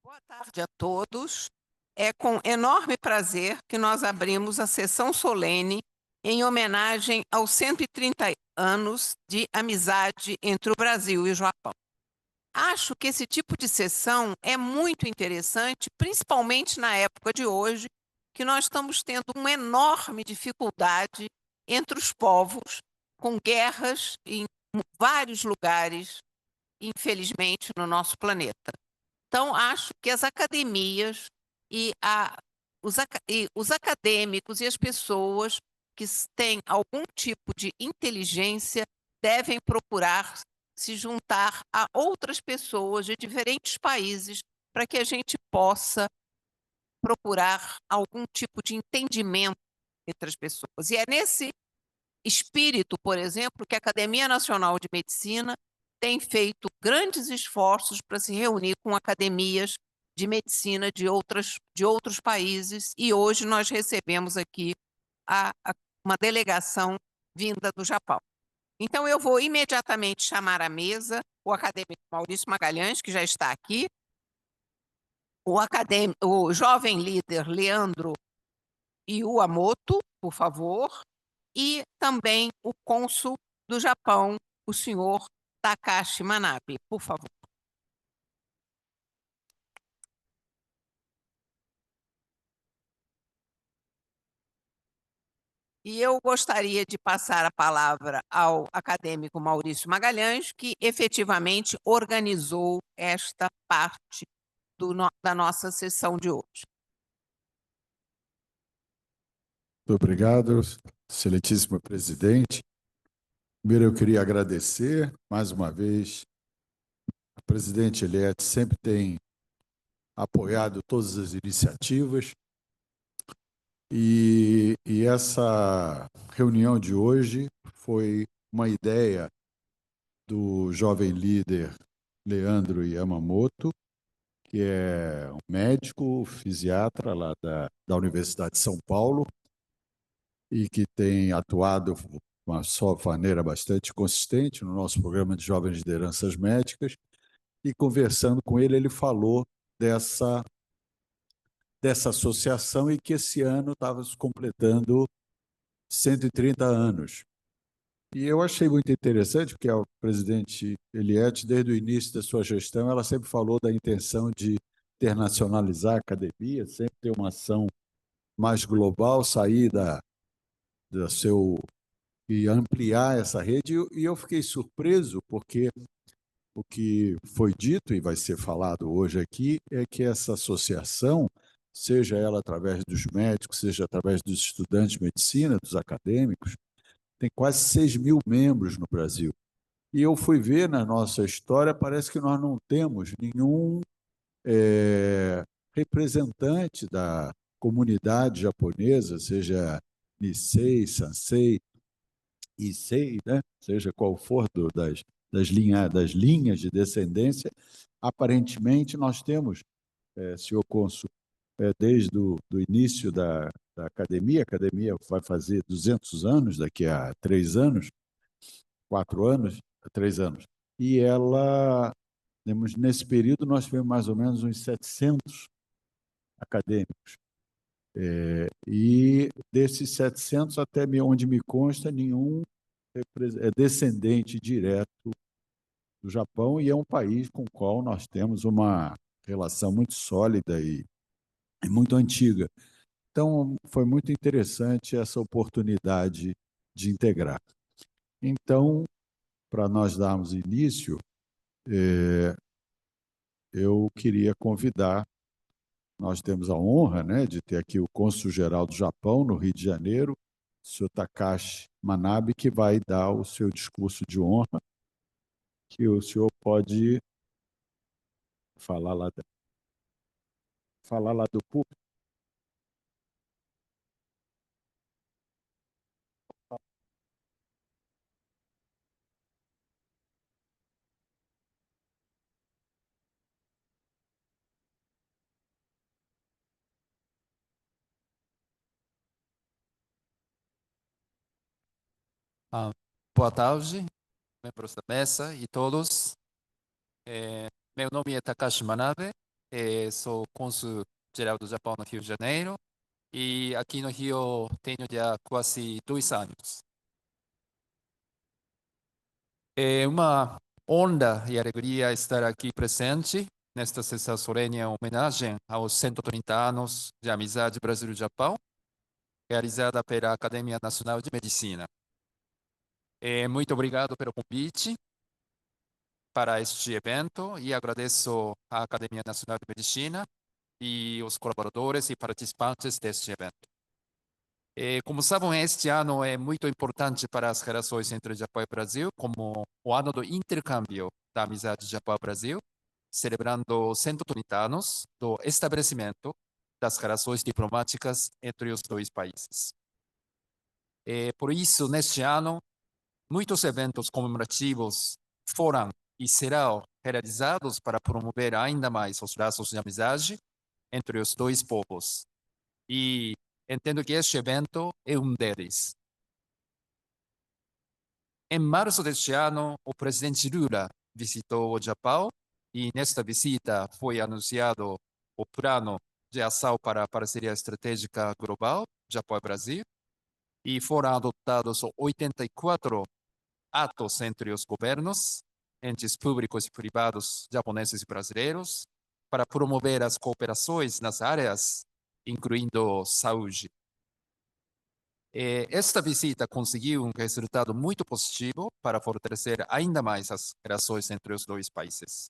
Boa tarde a todos. É com enorme prazer que nós abrimos a sessão solene em homenagem aos 130 anos de amizade entre o Brasil e o Japão. Acho que esse tipo de sessão é muito interessante, principalmente na época de hoje, que nós estamos tendo uma enorme dificuldade entre os povos, com guerras em vários lugares, infelizmente, no nosso planeta. Então, acho que as academias e os acadêmicos e as pessoas que têm algum tipo de inteligência devem procurar se juntar a outras pessoas de diferentes países para que a gente possa procurar algum tipo de entendimento entre as pessoas. E é nesse espírito, por exemplo, que a Academia Nacional de Medicina tem feito grandes esforços para se reunir com academias de medicina de outros países, e hoje nós recebemos aqui uma delegação vinda do Japão. Então, eu vou imediatamente chamar à mesa o acadêmico Maurício Magalhães, que já está aqui, o jovem líder Leandro Iwamoto, por favor, e também o cônsul do Japão, o senhor Takashi Manabe, por favor. E eu gostaria de passar a palavra ao acadêmico Maurício Magalhães, que efetivamente organizou esta parte da nossa sessão de hoje. Muito obrigado, excelentíssimo presidente. Primeiro, eu queria agradecer mais uma vez. A presidente Eliette sempre tem apoiado todas as iniciativas e essa reunião de hoje foi uma ideia do jovem líder Leandro Yamamoto, que é um médico fisiatra lá da Universidade de São Paulo e que tem atuado de uma só maneira bastante consistente no nosso programa de jovens lideranças médicas. E conversando com ele, ele falou dessa associação e que esse ano estava se completando 130 anos. E eu achei muito interessante, porque a presidente Eliette, desde o início da sua gestão, ela sempre falou da intenção de internacionalizar a academia, sempre ter uma ação mais global, sair da seu e ampliar essa rede. E eu fiquei surpreso, porque o que foi dito e vai ser falado hoje aqui é que essa associação, seja ela através dos médicos, seja através dos estudantes de medicina, dos acadêmicos, tem quase 6 mil membros no Brasil. E eu fui ver na nossa história, parece que nós não temos nenhum representante da comunidade japonesa, seja Nisei, Sansei, Issei, né? Seja qual for das linhas de descendência, aparentemente nós temos, senhor cônsul, desde do início da academia, a academia vai fazer 200 anos, daqui a 3 anos, 4 anos, 3 anos, e ela, nesse período, nós tivemos mais ou menos uns 700 acadêmicos. E desses 700, até onde me consta, nenhum é descendente direto do Japão, e é um país com o qual nós temos uma relação muito sólida e muito antiga. Então, foi muito interessante essa oportunidade de integrar. Então, para nós darmos início, eu queria convidar, nós temos a honra, né, de ter aqui o cônsul-geral do Japão, no Rio de Janeiro, o senhor Takashi Manabe, que vai dar o seu discurso de honra, que o senhor pode falar lá do público. Boa tarde, membros da mesa e todos. Meu nome é Takashi Manabe, sou cônsul-geral do Japão no Rio de Janeiro. E aqui no Rio tenho já quase 2 anos. É uma honra e alegria estar aqui presente nesta sessão solene em homenagem aos 130 anos de amizade Brasil-Japão, realizada pela Academia Nacional de Medicina. Muito obrigado pelo convite para este evento e agradeço à Academia Nacional de Medicina e os colaboradores e participantes deste evento. Como sabem, este ano é muito importante para as relações entre Japão e Brasil, como o ano do intercâmbio da amizade Japão-Brasil, celebrando 130 anos do estabelecimento das relações diplomáticas entre os dois países. Por isso, neste ano, muitos eventos comemorativos foram e serão realizados para promover ainda mais os laços de amizade entre os dois povos. E entendo que este evento é um deles. Em março deste ano, o presidente Lula visitou o Japão e nesta visita foi anunciado o plano de ação para a parceria estratégica global Japão e Brasil e foram adotados 84 atos entre os governos, entes públicos e privados japoneses e brasileiros para promover as cooperações nas áreas, incluindo saúde. Esta visita conseguiu um resultado muito positivo para fortalecer ainda mais as relações entre os dois países.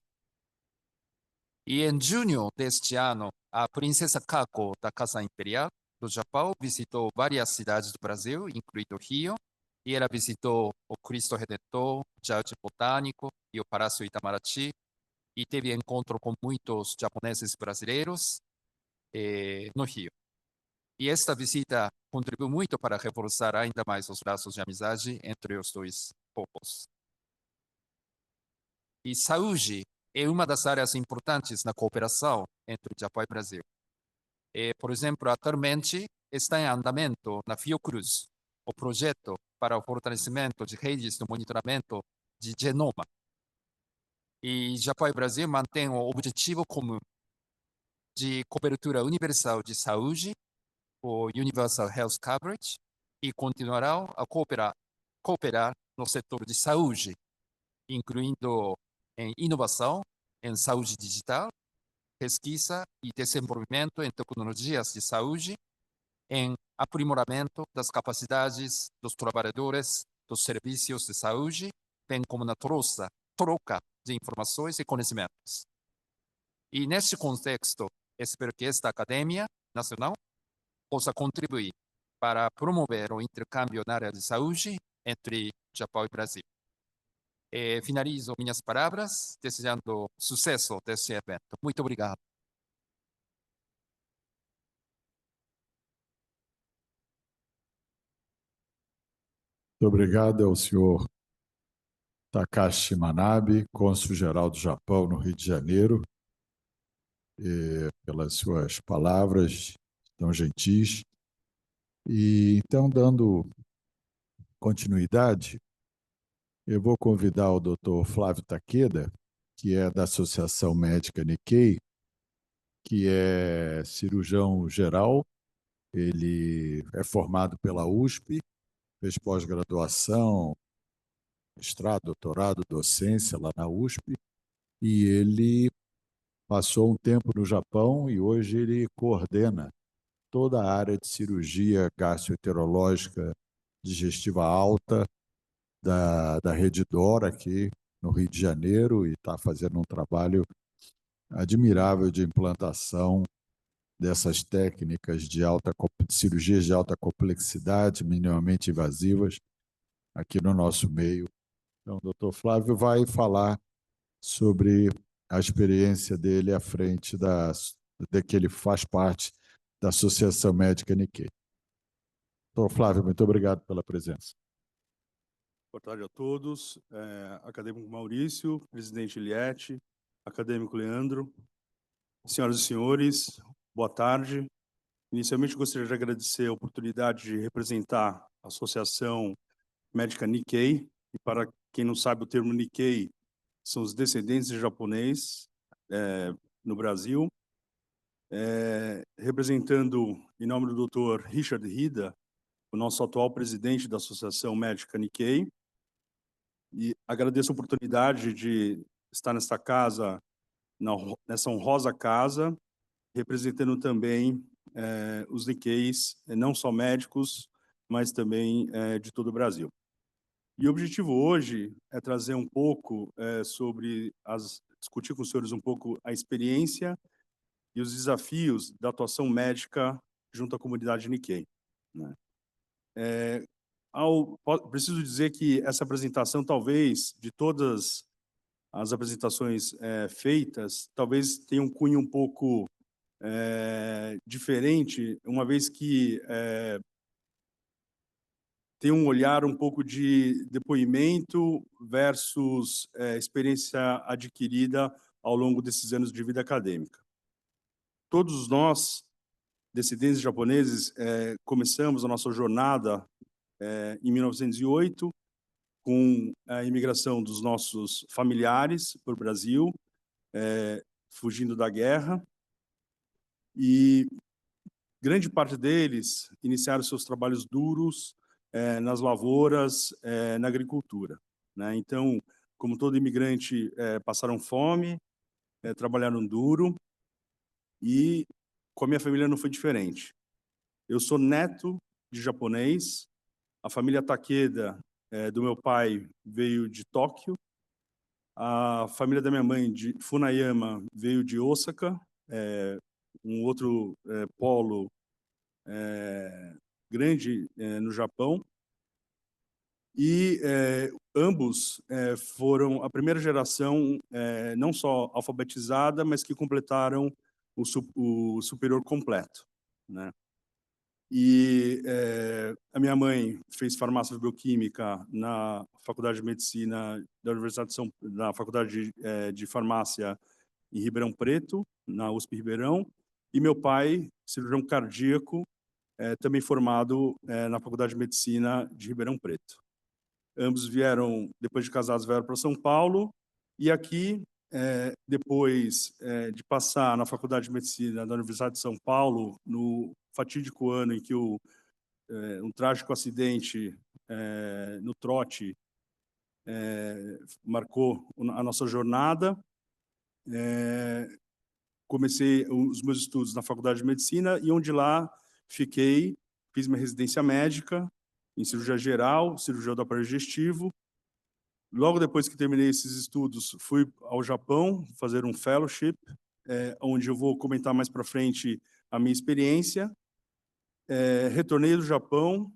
E em junho deste ano, a princesa Kako da Casa Imperial do Japão visitou várias cidades do Brasil, incluindo Rio, e ela visitou o Cristo Redentor, o Jardim Botânico e o Palácio Itamaraty, e teve encontro com muitos japoneses brasileiros no Rio. E esta visita contribuiu muito para reforçar ainda mais os laços de amizade entre os dois povos. E saúde é uma das áreas importantes na cooperação entre Japão e Brasil. Por exemplo, atualmente está em andamento na Fiocruz o projeto para o fortalecimento de redes de monitoramento de genoma. E Japão e Brasil mantêm o objetivo comum de cobertura universal de saúde, o Universal Health Coverage, e continuarão a cooperar no setor de saúde, incluindo em inovação, em saúde digital, pesquisa e desenvolvimento em tecnologias de saúde, em aprimoramento das capacidades dos trabalhadores dos serviços de saúde, bem como na troca de informações e conhecimentos. E neste contexto, espero que esta Academia Nacional possa contribuir para promover o intercâmbio na área de saúde entre Japão e Brasil. Finalizo minhas palavras desejando sucesso deste evento. Muito obrigado. Muito obrigado ao senhor Takashi Manabe, cônsul-geral do Japão no Rio de Janeiro, pelas suas palavras tão gentis. E então, dando continuidade, eu vou convidar o Dr. Flávio Takeda, que é da Associação Médica Nikkei, que é cirurgião geral. Ele é formado pela USP, fez pós-graduação, mestrado, doutorado, docência lá na USP, e ele passou um tempo no Japão e hoje ele coordena toda a área de cirurgia gastroenterológica digestiva alta da Rede Dora aqui no Rio de Janeiro e está fazendo um trabalho admirável de implantação dessas técnicas de cirurgias de alta complexidade, minimamente invasivas, aqui no nosso meio. Então, o doutor Flávio vai falar sobre a experiência dele à frente de que ele faz parte da Associação Médica Nikkei. Doutor Flávio, muito obrigado pela presença. Boa tarde a todos. Acadêmico Maurício, presidente Eliette, acadêmico Leandro, senhoras e senhores, boa tarde. Inicialmente, gostaria de agradecer a oportunidade de representar a Associação Médica Nikkei. E para quem não sabe, o termo Nikkei são os descendentes de japonês, no Brasil, representando, em nome do Dr. Richard Hida, o nosso atual presidente da Associação Médica Nikkei, e agradeço a oportunidade de estar nesta casa, nessa honrosa casa, representando também os Nikkeis, não só médicos, mas também de todo o Brasil. E o objetivo hoje é trazer um pouco discutir com os senhores um pouco a experiência e os desafios da atuação médica junto à comunidade Nikkei, né? Preciso dizer que essa apresentação, talvez, de todas as apresentações feitas, talvez tenha um cunho um pouco diferente, uma vez que tem um olhar um pouco de depoimento versus experiência adquirida ao longo desses anos de vida acadêmica. Todos nós, descendentes japoneses, começamos a nossa jornada em 1908, com a imigração dos nossos familiares para o Brasil, fugindo da guerra, e grande parte deles iniciaram seus trabalhos duros nas lavouras, na agricultura, né? Então, como todo imigrante, passaram fome, trabalharam duro, e com a minha família não foi diferente. Eu sou neto de japonês, a família Takeda, do meu pai, veio de Tóquio, a família da minha mãe, de Funayama, veio de Osaka, um outro polo grande no Japão, e ambos foram a primeira geração não só alfabetizada, mas que completaram o superior completo, né? E a minha mãe fez farmácia bioquímica na Faculdade de Medicina da Universidade na Faculdade de Farmácia em Ribeirão Preto, na USP Ribeirão, e meu pai, cirurgião cardíaco, também formado na Faculdade de Medicina de Ribeirão Preto. Ambos vieram, depois de casados, vieram para São Paulo, e aqui, depois de passar na Faculdade de Medicina da Universidade de São Paulo, no fatídico ano em que um trágico acidente no trote marcou a nossa jornada, comecei os meus estudos na Faculdade de Medicina, e onde lá fiquei, fiz minha residência médica em cirurgia geral, cirurgia do aparelho digestivo. Logo depois que terminei esses estudos, fui ao Japão fazer um fellowship, onde eu vou comentar mais para frente a minha experiência. Retornei do Japão,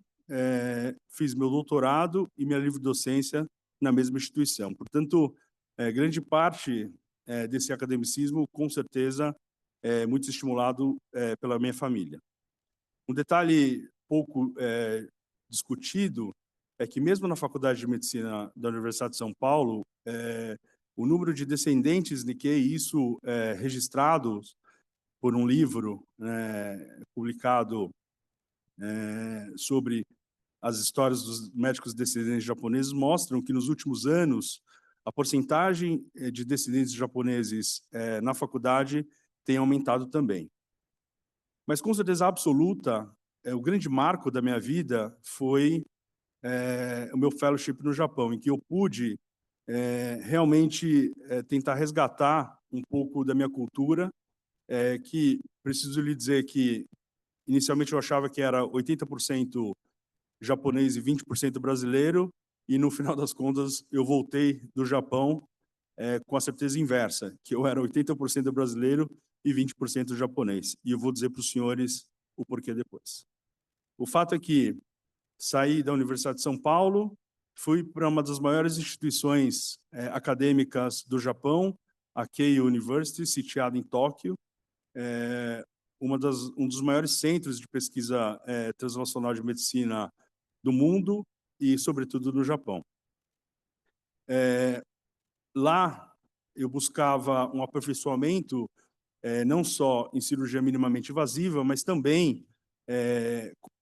fiz meu doutorado e minha livre-docência na mesma instituição. Portanto, grande parte desse academicismo, com certeza, é muito estimulado pela minha família. Um detalhe pouco discutido é que, mesmo na Faculdade de Medicina da Universidade de São Paulo, o número de descendentes Nikkei, isso registrado por um livro publicado sobre as histórias dos médicos descendentes japoneses, mostram que, nos últimos anos, a porcentagem de descendentes japoneses na faculdade tem aumentado também. Mas, com certeza absoluta, o grande marco da minha vida foi o meu fellowship no Japão, em que eu pude realmente tentar resgatar um pouco da minha cultura, que, preciso lhe dizer que, inicialmente, eu achava que era 80% japonês e 20% brasileiro, e, no final das contas, eu voltei do Japão com a certeza inversa, que eu era 80% brasileiro e 20% japonês. E eu vou dizer para os senhores o porquê depois. O fato é que saí da Universidade de São Paulo, fui para uma das maiores instituições acadêmicas do Japão, a Keio University, sitiada em Tóquio, um dos maiores centros de pesquisa translacional de medicina do mundo e, sobretudo, no Japão. Lá, eu buscava um aperfeiçoamento não só em cirurgia minimamente invasiva, mas também,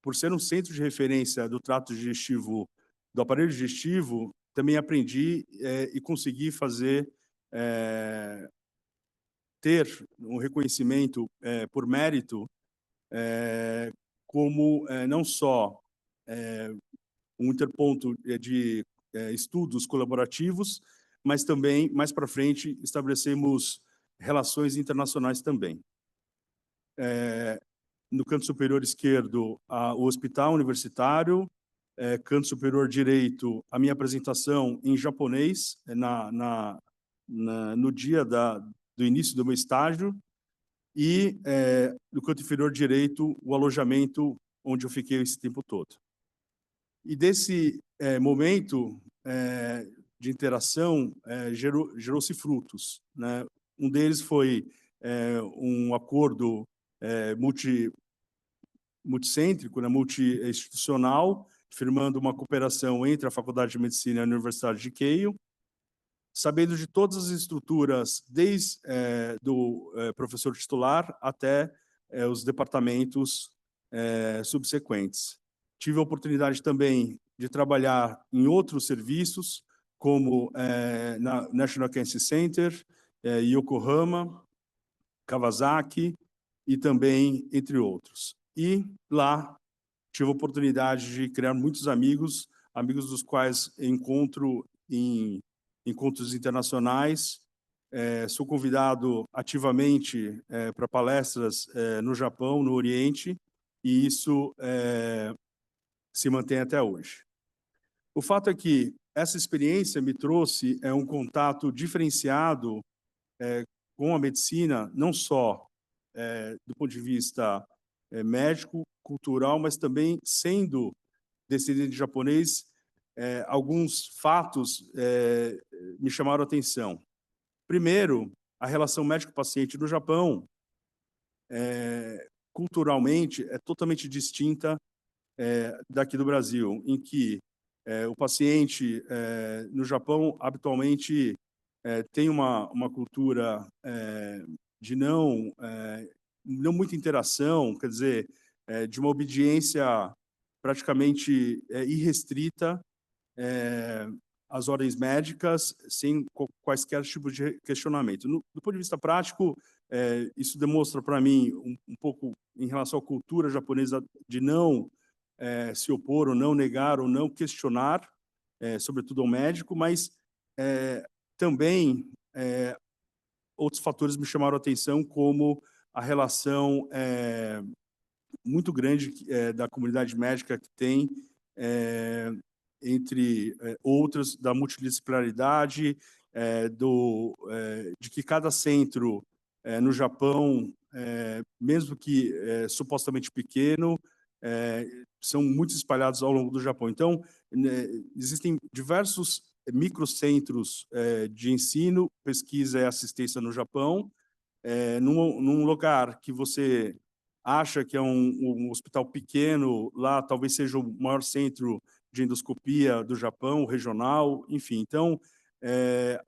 por ser um centro de referência do trato digestivo, do aparelho digestivo, também aprendi e consegui ter um reconhecimento por mérito, como não só um interponto de estudos colaborativos, mas também, mais para frente, estabelecemos relações internacionais também. No canto superior esquerdo, o hospital universitário, canto superior direito, a minha apresentação em japonês, no dia do início do meu estágio, e no canto inferior direito, o alojamento onde eu fiquei esse tempo todo. E desse momento de interação gerou-se frutos, né? Um deles foi um acordo multicêntrico, né, multi-institucional, firmando uma cooperação entre a Faculdade de Medicina e a Universidade de Keio, sabendo de todas as estruturas, desde do professor titular até os departamentos subsequentes. Tive a oportunidade também de trabalhar em outros serviços, como na National Cancer Center, Yokohama, Kawasaki, e também entre outros. E lá tive a oportunidade de criar muitos amigos, amigos dos quais encontro em encontros internacionais. Sou convidado ativamente para palestras no Japão, no Oriente, e isso se mantém até hoje. O fato é que essa experiência me trouxe um contato diferenciado com a medicina, não só do ponto de vista médico, cultural, mas também, sendo descendente de japonês, alguns fatos me chamaram a atenção. Primeiro, a relação médico-paciente no Japão, culturalmente, é totalmente distinta daqui do Brasil, em que o paciente no Japão habitualmente tem uma cultura de não muita interação, quer dizer, de uma obediência praticamente irrestrita às ordens médicas, sem quaisquer tipos de questionamento. Do ponto de vista prático, isso demonstra para mim um pouco em relação à cultura japonesa de não se opor, ou não negar, ou não questionar, sobretudo ao médico, mas também outros fatores me chamaram a atenção, como a relação muito grande da comunidade médica que tem, entre outras, da multidisciplinaridade, de que cada centro no Japão, mesmo que supostamente pequeno, são muito espalhados ao longo do Japão. Então, existem diversos microcentros de ensino, pesquisa e assistência no Japão, num lugar que você acha que é um hospital pequeno, lá talvez seja o maior centro de endoscopia do Japão, regional, enfim. Então,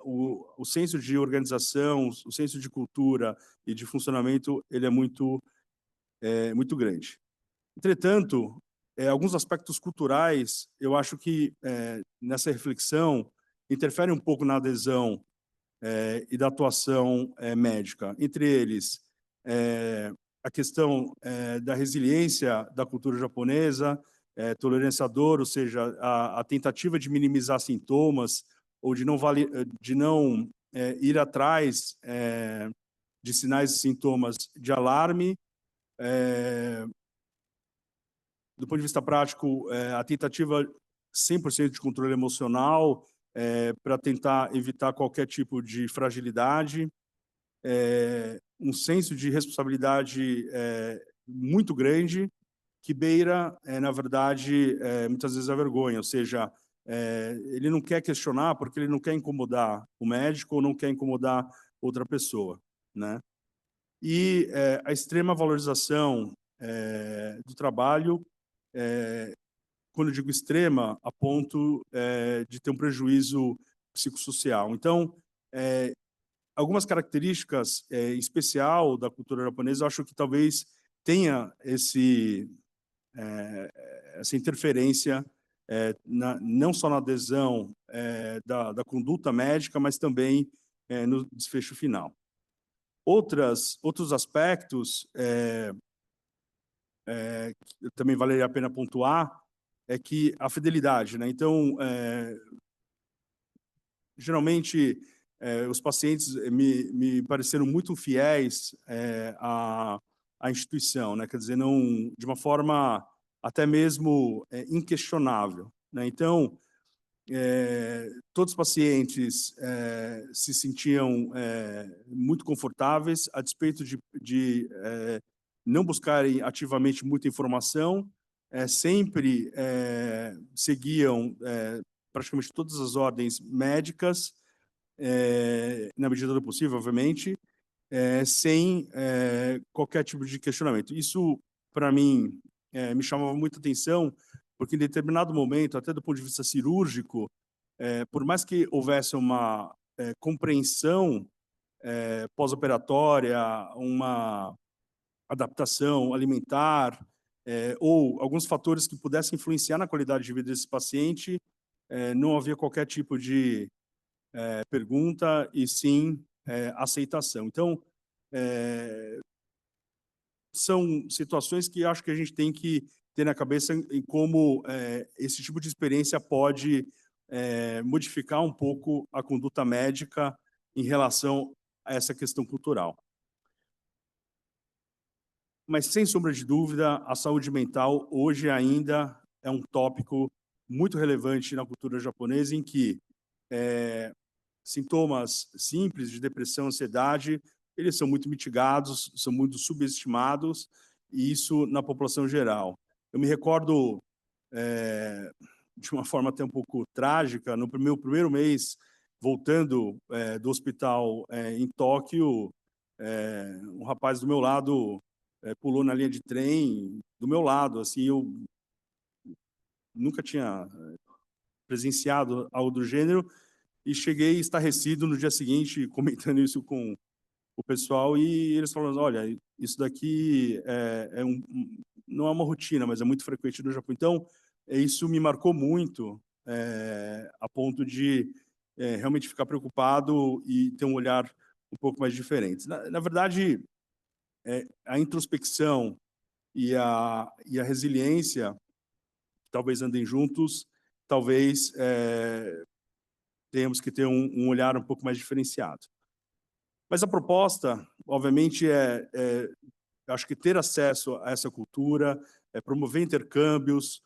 o senso de organização, o senso de cultura e de funcionamento, ele é muito grande. Entretanto, alguns aspectos culturais, eu acho que nessa reflexão interferem um pouco na adesão e da atuação médica. Entre eles, a questão da resiliência da cultura japonesa, tolerância à dor, ou seja, a tentativa de minimizar sintomas ou de não ir atrás de sinais e sintomas de alarme. Do ponto de vista prático, a tentativa 100% de controle emocional para tentar evitar qualquer tipo de fragilidade, um senso de responsabilidade muito grande, que beira, na verdade, muitas vezes a vergonha, ou seja, ele não quer questionar porque ele não quer incomodar o médico ou não quer incomodar outra pessoa, né? E a extrema valorização do trabalho, quando eu digo extrema, a ponto de ter um prejuízo psicossocial. Então, algumas características em especial da cultura japonesa, eu acho que talvez tenha essa interferência não só na adesão da conduta médica, mas também no desfecho final. Outros aspectos que também valeria a pena pontuar é que a fidelidade, né? Então, geralmente, os pacientes me pareceram muito fiéis à instituição, né? Quer dizer, não de uma forma até mesmo inquestionável, né? Então, todos os pacientes se sentiam muito confortáveis, a despeito de não buscarem ativamente muita informação, sempre seguiam praticamente todas as ordens médicas, na medida do possível, obviamente, sem qualquer tipo de questionamento. Isso, para mim, me chamava muita atenção, porque em determinado momento, até do ponto de vista cirúrgico, por mais que houvesse uma compreensão pós-operatória, uma adaptação alimentar, ou alguns fatores que pudessem influenciar na qualidade de vida desse paciente, não havia qualquer tipo de pergunta e sim aceitação. Então, são situações que acho que a gente tem que ter na cabeça em como esse tipo de experiência pode modificar um pouco a conduta médica em relação a essa questão cultural. Mas, sem sombra de dúvida, a saúde mental hoje ainda é um tópico muito relevante na cultura japonesa, em que sintomas simples de depressão, ansiedade, eles são muito mitigados, são muito subestimados, e isso na população geral. Eu me recordo, de uma forma até um pouco trágica, no meu primeiro mês, voltando do hospital em Tóquio, um rapaz do meu lado pulou na linha de trem do meu lado, assim, eu nunca tinha presenciado algo do gênero, e cheguei estarrecido no dia seguinte, comentando isso com o pessoal, e eles falaram, olha, isso daqui não é uma rotina, mas é muito frequente no Japão. Então, isso me marcou muito, a ponto de realmente ficar preocupado e ter um olhar um pouco mais diferente. Na verdade, a introspecção e a resiliência, talvez andem juntos, talvez tenhamos que ter um olhar um pouco mais diferenciado. Mas a proposta, obviamente, acho que ter acesso a essa cultura, promover intercâmbios,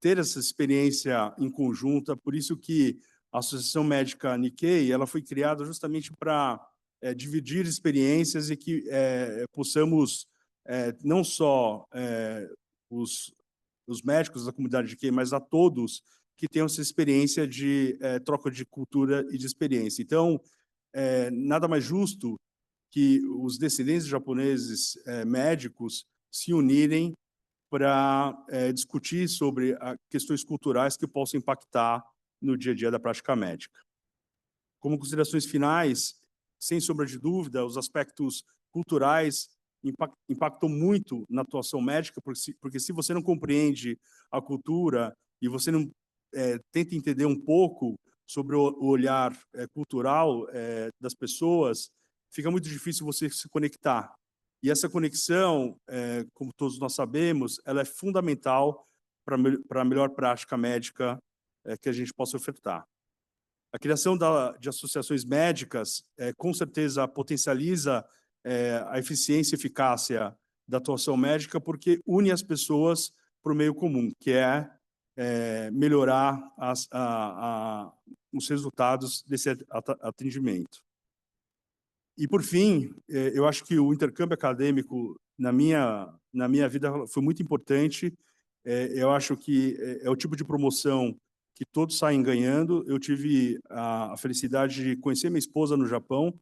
ter essa experiência em conjunta. Por isso que a Associação Médica Nikkei ela foi criada justamente para dividir experiências e que possamos não só os médicos da comunidade Nikkei, mas a todos que tenham essa experiência de troca de cultura e de experiência. Então, nada mais justo que os descendentes japoneses médicos se unirem para discutir sobre questões culturais que possam impactar no dia a dia da prática médica. Como considerações finais, sem sombra de dúvida, os aspectos culturais impactam muito na atuação médica, porque se você não compreende a cultura e você não tenta entender um pouco sobre o olhar cultural das pessoas, fica muito difícil você se conectar. E essa conexão, como todos nós sabemos, ela é fundamental para a melhor prática médica que a gente possa ofertar. A criação de associações médicas, com certeza, potencializa a eficiência e eficácia da atuação médica, porque une as pessoas para o meio comum, que é melhorar os resultados desse atendimento. E, por fim, eu acho que o intercâmbio acadêmico, na minha vida, foi muito importante. Eu acho que é o tipo de promoção que todos saem ganhando. Eu tive a felicidade de conhecer minha esposa no Japão,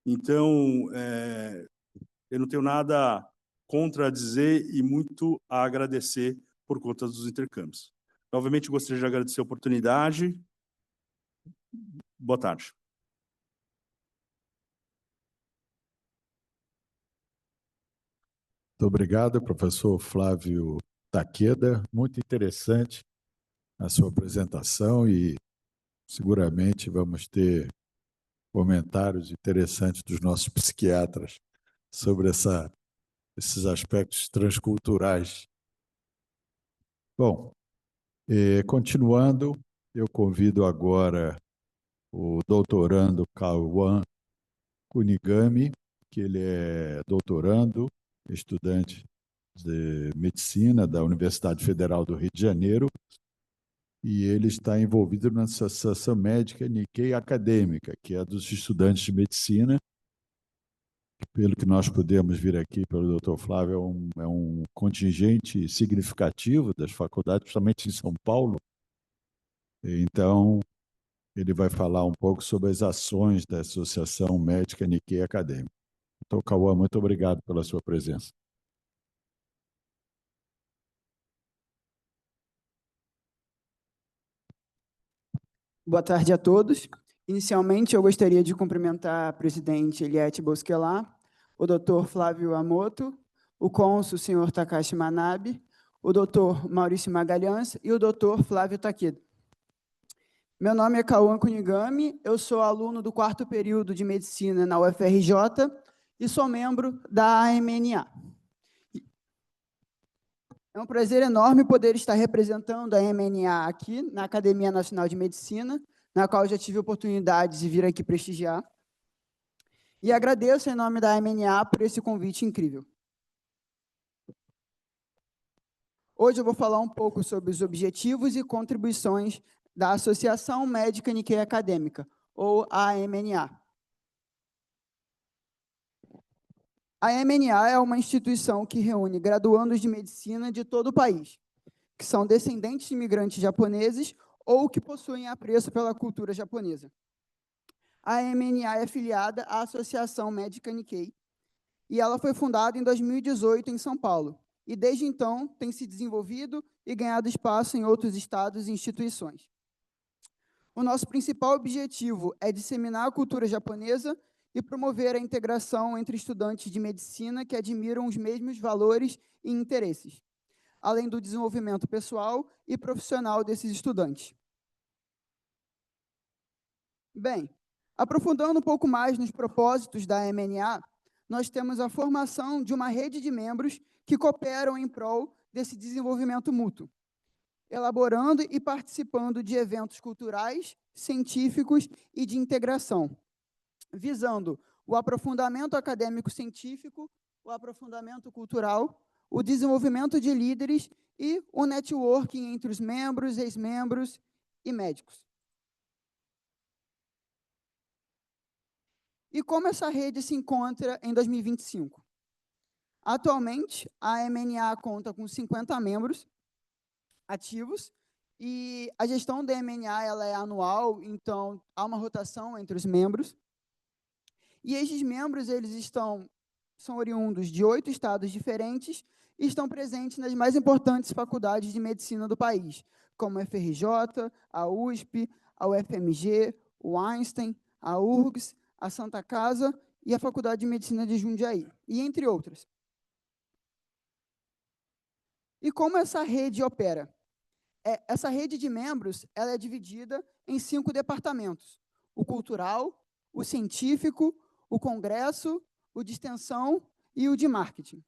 então eu não tenho nada contra dizer e muito a agradecer por conta dos intercâmbios. Novamente, gostaria de agradecer a oportunidade. Boa tarde. Muito obrigado, professor Flávio Takeda. Muito interessante a sua apresentação e seguramente vamos ter comentários interessantes dos nossos psiquiatras sobre esses aspectos transculturais. Bom, continuando, eu convido agora o doutorando Kawan Kunigami, que ele é doutorando, estudante de medicina da Universidade Federal do Rio de Janeiro, e ele está envolvido na Associação Médica Nikkei Acadêmica, que é dos estudantes de medicina. Pelo que nós podemos vir aqui pelo Dr. Flávio, é um contingente significativo das faculdades, principalmente em São Paulo. Então, ele vai falar um pouco sobre as ações da Associação Médica Nikkei Acadêmica. Dr. Kawan, muito obrigado pela sua presença. Boa tarde a todos. Inicialmente, eu gostaria de cumprimentar a presidente Eliette Bosquelat, o doutor Flávio Amoto, o cônsul, senhor Takashi Manabe, o doutor Maurício Magalhães e o doutor Flávio Takeda. Meu nome é Kawan Kunigami, eu sou aluno do 4º período de Medicina na UFRJ e sou membro da AMNA. É um prazer enorme poder estar representando a AMNA aqui na Academia Nacional de Medicina, na qual já tive a oportunidade de vir aqui prestigiar. E agradeço em nome da AMNA por esse convite incrível. Hoje eu vou falar um pouco sobre os objetivos e contribuições da Associação Médica Nikkei Acadêmica, ou AMNA. A AMNA é uma instituição que reúne graduandos de medicina de todo o país, que são descendentes de imigrantes japoneses ou que possuem apreço pela cultura japonesa. A AMNA é filiada à Associação Médica Nikkei e ela foi fundada em 2018 em São Paulo, e desde então tem se desenvolvido e ganhado espaço em outros estados e instituições. O nosso principal objetivo é disseminar a cultura japonesa e promover a integração entre estudantes de medicina que admiram os mesmos valores e interesses, além do desenvolvimento pessoal e profissional desses estudantes. Bem, aprofundando um pouco mais nos propósitos da AMNA, nós temos a formação de uma rede de membros que cooperam em prol desse desenvolvimento mútuo, elaborando e participando de eventos culturais, científicos e de integração, visando o aprofundamento acadêmico-científico, o aprofundamento cultural, o desenvolvimento de líderes e o networking entre os membros, ex-membros e médicos. E como essa rede se encontra em 2025? Atualmente, a AMNA conta com 50 membros ativos e a gestão da AMNA ela é anual, então há uma rotação entre os membros. E esses membros são oriundos de 8 estados diferentes e estão presentes nas mais importantes faculdades de medicina do país, como a FRJ, a USP, a UFMG, o Einstein, a URGS, a Santa Casa e a Faculdade de Medicina de Jundiaí, e entre outras. E como essa rede opera? Essa rede de membros ela é dividida em 5 departamentos: o cultural, o científico, o congresso, o de extensão e o de marketing.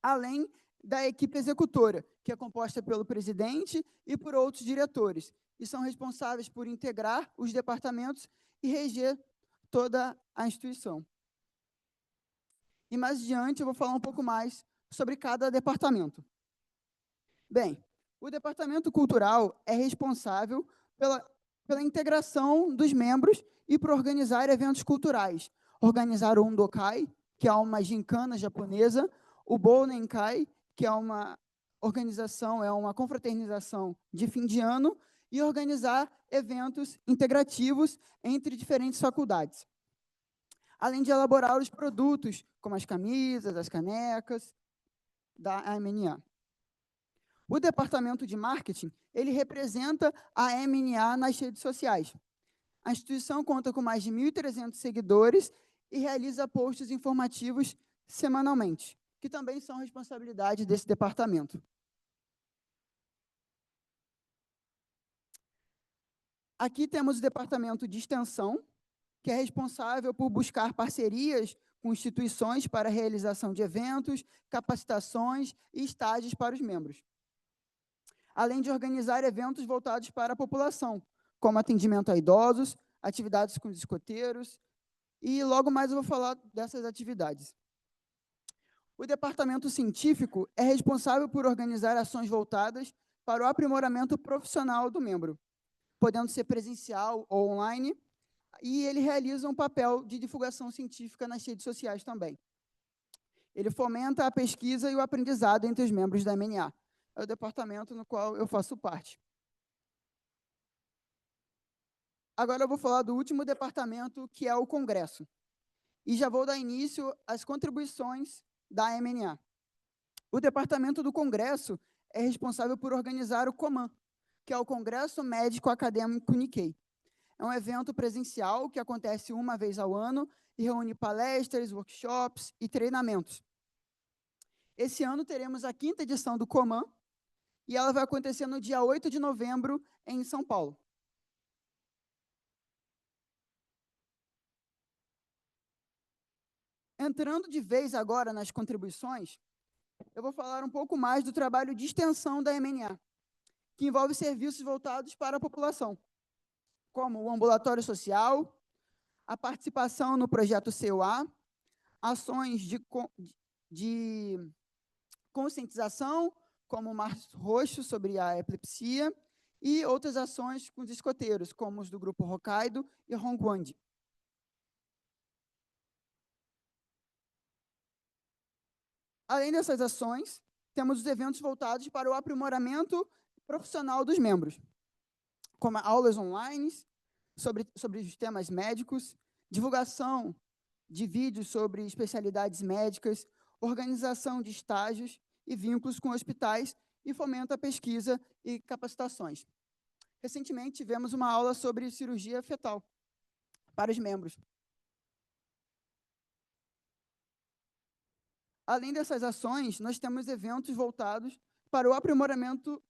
Além da equipe executora, que é composta pelo presidente e por outros diretores, e são responsáveis por integrar os departamentos e reger toda a instituição. E mais adiante eu vou falar um pouco mais sobre cada departamento. Bem, o departamento cultural é responsável pela integração dos membros e por organizar eventos culturais. Organizar o Undokai, que é uma gincana japonesa, o Bounenkai, que é uma organização, é uma confraternização de fim de ano, e organizar eventos integrativos entre diferentes faculdades. Além de elaborar os produtos, como as camisas, as canecas, da AMNA. O departamento de marketing, ele representa a AMNA nas redes sociais. A instituição conta com mais de 1.300 seguidores e realiza posts informativos semanalmente, que também são responsabilidade desse departamento. Aqui temos o departamento de extensão, que é responsável por buscar parcerias com instituições para a realização de eventos, capacitações e estágios para os membros, além de organizar eventos voltados para a população, como atendimento a idosos, atividades com os escoteiros, e logo mais eu vou falar dessas atividades. O departamento científico é responsável por organizar ações voltadas para o aprimoramento profissional do membro, podendo ser presencial ou online, e ele realiza um papel de divulgação científica nas redes sociais também. Ele fomenta a pesquisa e o aprendizado entre os membros da MNA. É o departamento no qual eu faço parte. Agora eu vou falar do último departamento, que é o Congresso. E já vou dar início às contribuições da MNA. O departamento do Congresso é responsável por organizar o COMAN, que é o Congresso Médico Acadêmico Nikkei. É um evento presencial que acontece uma vez ao ano e reúne palestras, workshops e treinamentos. Esse ano teremos a 5ª edição do COMAN, e ela vai acontecer no dia 8 de novembro, em São Paulo. Entrando de vez agora nas contribuições, eu vou falar um pouco mais do trabalho de extensão da MNA, que envolve serviços voltados para a população, como o ambulatório social, a participação no projeto CUA, ações de conscientização, como o Março Roxo sobre a epilepsia, e outras ações com os escoteiros, como os do Grupo Hokkaido e Hongguandi. Além dessas ações, temos os eventos voltados para o aprimoramento profissional dos membros, como aulas online sobre os temas médicos, divulgação de vídeos sobre especialidades médicas, organização de estágios e vínculos com hospitais e fomenta a pesquisa e capacitações. Recentemente, tivemos uma aula sobre cirurgia fetal para os membros. Além dessas ações, nós temos eventos voltados para o aprimoramento...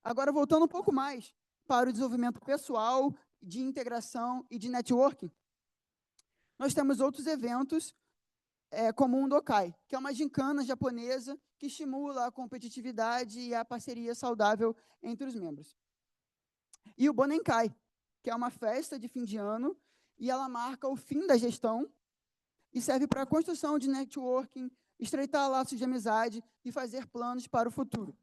Agora, voltando um pouco mais para o desenvolvimento pessoal, de integração e de networking, nós temos outros eventos, como o Undokai, que é uma gincana japonesa que estimula a competitividade e a parceria saudável entre os membros. E o Bonenkai, que é uma festa de fim de ano, e ela marca o fim da gestão e serve para a construção de networking, estreitar laços de amizade e fazer planos para o futuro.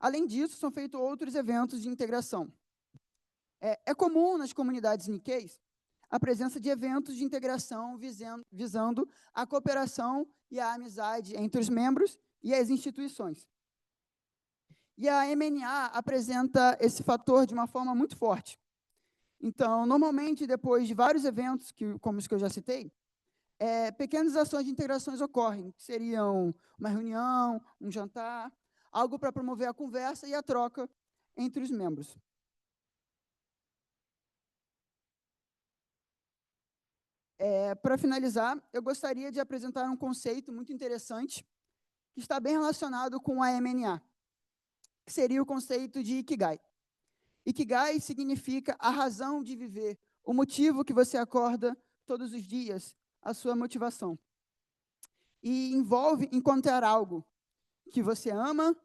Além disso, são feitos outros eventos de integração. É comum nas comunidades Nikkeis a presença de eventos de integração visando a cooperação e a amizade entre os membros e as instituições. E a MNA apresenta esse fator de uma forma muito forte. Então, normalmente, depois de vários eventos, como os que eu já citei, pequenas ações de integrações ocorrem, que seriam uma reunião, um jantar, algo para promover a conversa e a troca entre os membros. Para finalizar, eu gostaria de apresentar um conceito muito interessante, que está bem relacionado com a MNA, que seria o conceito de Ikigai. Ikigai significa a razão de viver, o motivo que você acorda todos os dias, a sua motivação. E envolve encontrar algo que você ama,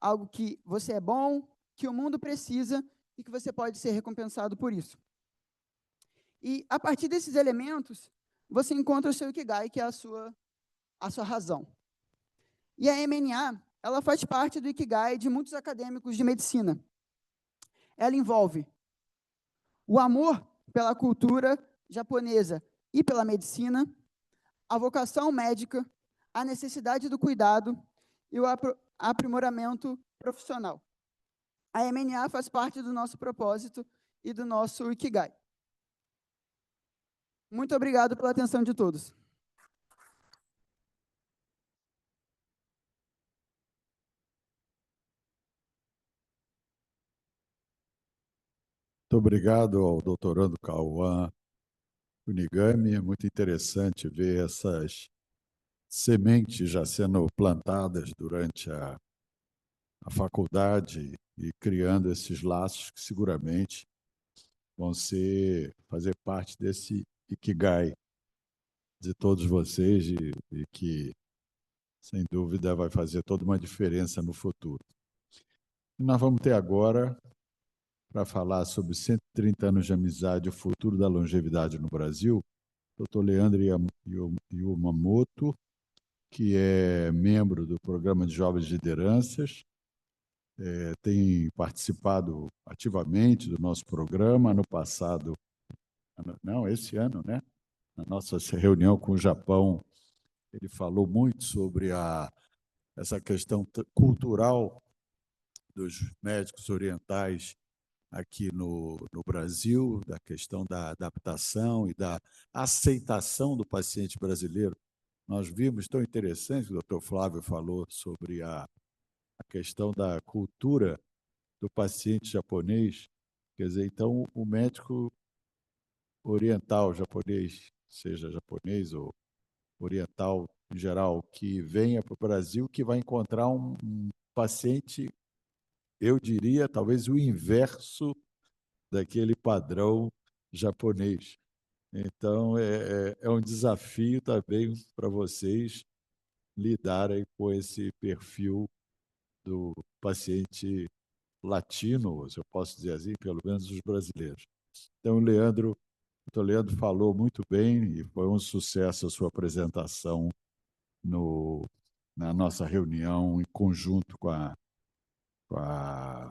algo que você é bom, que o mundo precisa e que você pode ser recompensado por isso. E, a partir desses elementos, você encontra o seu Ikigai, que é a sua razão. E a MNA, ela faz parte do Ikigai de muitos acadêmicos de medicina. Ela envolve o amor pela cultura japonesa e pela medicina, a vocação médica, a necessidade do cuidado e o aprimoramento profissional. A MNA faz parte do nosso propósito e do nosso Ikigai. Muito obrigado pela atenção de todos. Muito obrigado ao doutorando Cauã Kunigami. É muito interessante ver essas sementes já sendo plantadas durante a faculdade e criando esses laços que seguramente vão fazer parte desse Ikigai de todos vocês e que, sem dúvida, vai fazer toda uma diferença no futuro. E nós vamos ter agora, para falar sobre 130 anos de amizade e o futuro da longevidade no Brasil, o Dr. Leandro Yamamoto, que é membro do Programa de Jovens Lideranças, tem participado ativamente do nosso programa. Ano passado, não, esse ano, né? Na nossa reunião com o Japão, ele falou muito sobre essa questão cultural dos médicos orientais aqui no Brasil, da questão da adaptação e da aceitação do paciente brasileiro. Nós vimos, tão interessante, o Dr. Flávio falou sobre a questão da cultura do paciente japonês. Quer dizer, então, o médico oriental japonês, seja japonês ou oriental em geral, que venha para o Brasil, que vai encontrar um paciente, eu diria, talvez o inverso daquele padrão japonês. Então, é um desafio também para vocês lidarem com esse perfil do paciente latino, se eu posso dizer assim, pelo menos os brasileiros. Então, o Dr. Leandro falou muito bem e foi um sucesso a sua apresentação na nossa reunião em conjunto com a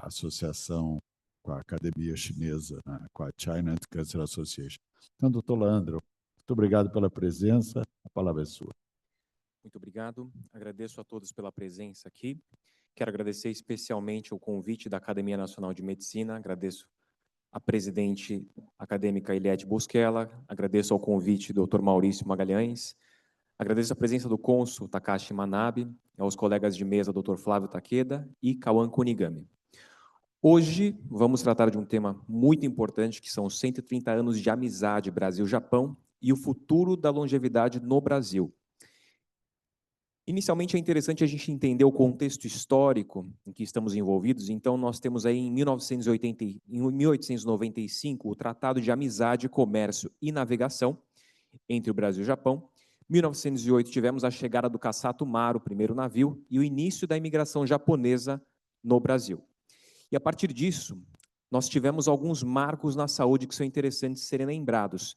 associação, com a Academia Chinesa, né, com a China Anti-Cancer Association. Então, doutor Leandro, muito obrigado pela presença. A palavra é sua. Muito obrigado. Agradeço a todos pela presença aqui. Quero agradecer especialmente o convite da Academia Nacional de Medicina. Agradeço a presidente acadêmica Eliette Bosquella. Agradeço ao convite do Dr. Maurício Magalhães. Agradeço a presença do cônsul Takashi Manabe, aos colegas de mesa Dr. Flávio Takeda e Kawan Kunigami. Hoje vamos tratar de um tema muito importante, que são os 130 anos de amizade Brasil-Japão e o futuro da longevidade no Brasil. Inicialmente é interessante a gente entender o contexto histórico em que estamos envolvidos. Então, nós temos aí em 1895 o Tratado de Amizade, Comércio e Navegação entre o Brasil e o Japão. Em 1908 tivemos a chegada do Kasato Maru, o primeiro navio, e o início da imigração japonesa no Brasil. E a partir disso, nós tivemos alguns marcos na saúde que são interessantes serem lembrados.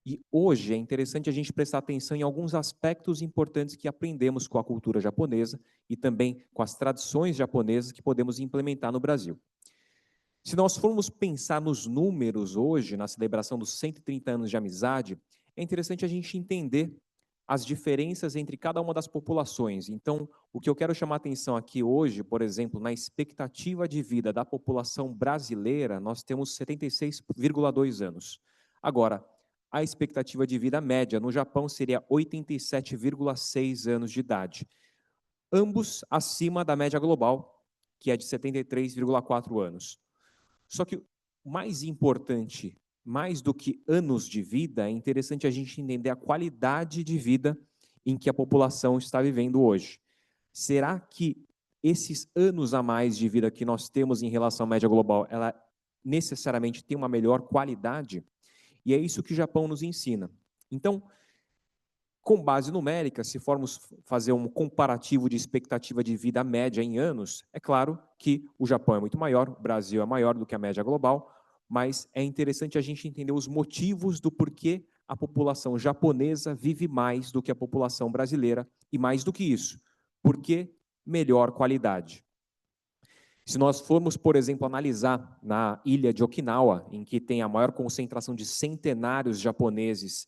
E hoje é interessante a gente prestar atenção em alguns aspectos importantes que aprendemos com a cultura japonesa e também com as tradições japonesas que podemos implementar no Brasil. Se nós formos pensar nos números hoje, na celebração dos 130 anos de amizade, é interessante a gente entender as diferenças entre cada uma das populações. Então, o que eu quero chamar a atenção aqui hoje, por exemplo, na expectativa de vida da população brasileira, nós temos 76,2 anos. Agora, a expectativa de vida média no Japão seria 87,6 anos de idade. Ambos acima da média global, que é de 73,4 anos. Só que o mais importante, mais do que anos de vida, é interessante a gente entender a qualidade de vida em que a população está vivendo hoje. Será que esses anos a mais de vida que nós temos em relação à média global, ela necessariamente tem uma melhor qualidade? E é isso que o Japão nos ensina. Então, com base numérica, se formos fazer um comparativo de expectativa de vida média em anos, é claro que o Japão é muito maior, o Brasil é maior do que a média global, mas é interessante a gente entender os motivos do porquê a população japonesa vive mais do que a população brasileira, e mais do que isso, por que melhor qualidade. Se nós formos, por exemplo, analisar na ilha de Okinawa, em que tem a maior concentração de centenários japoneses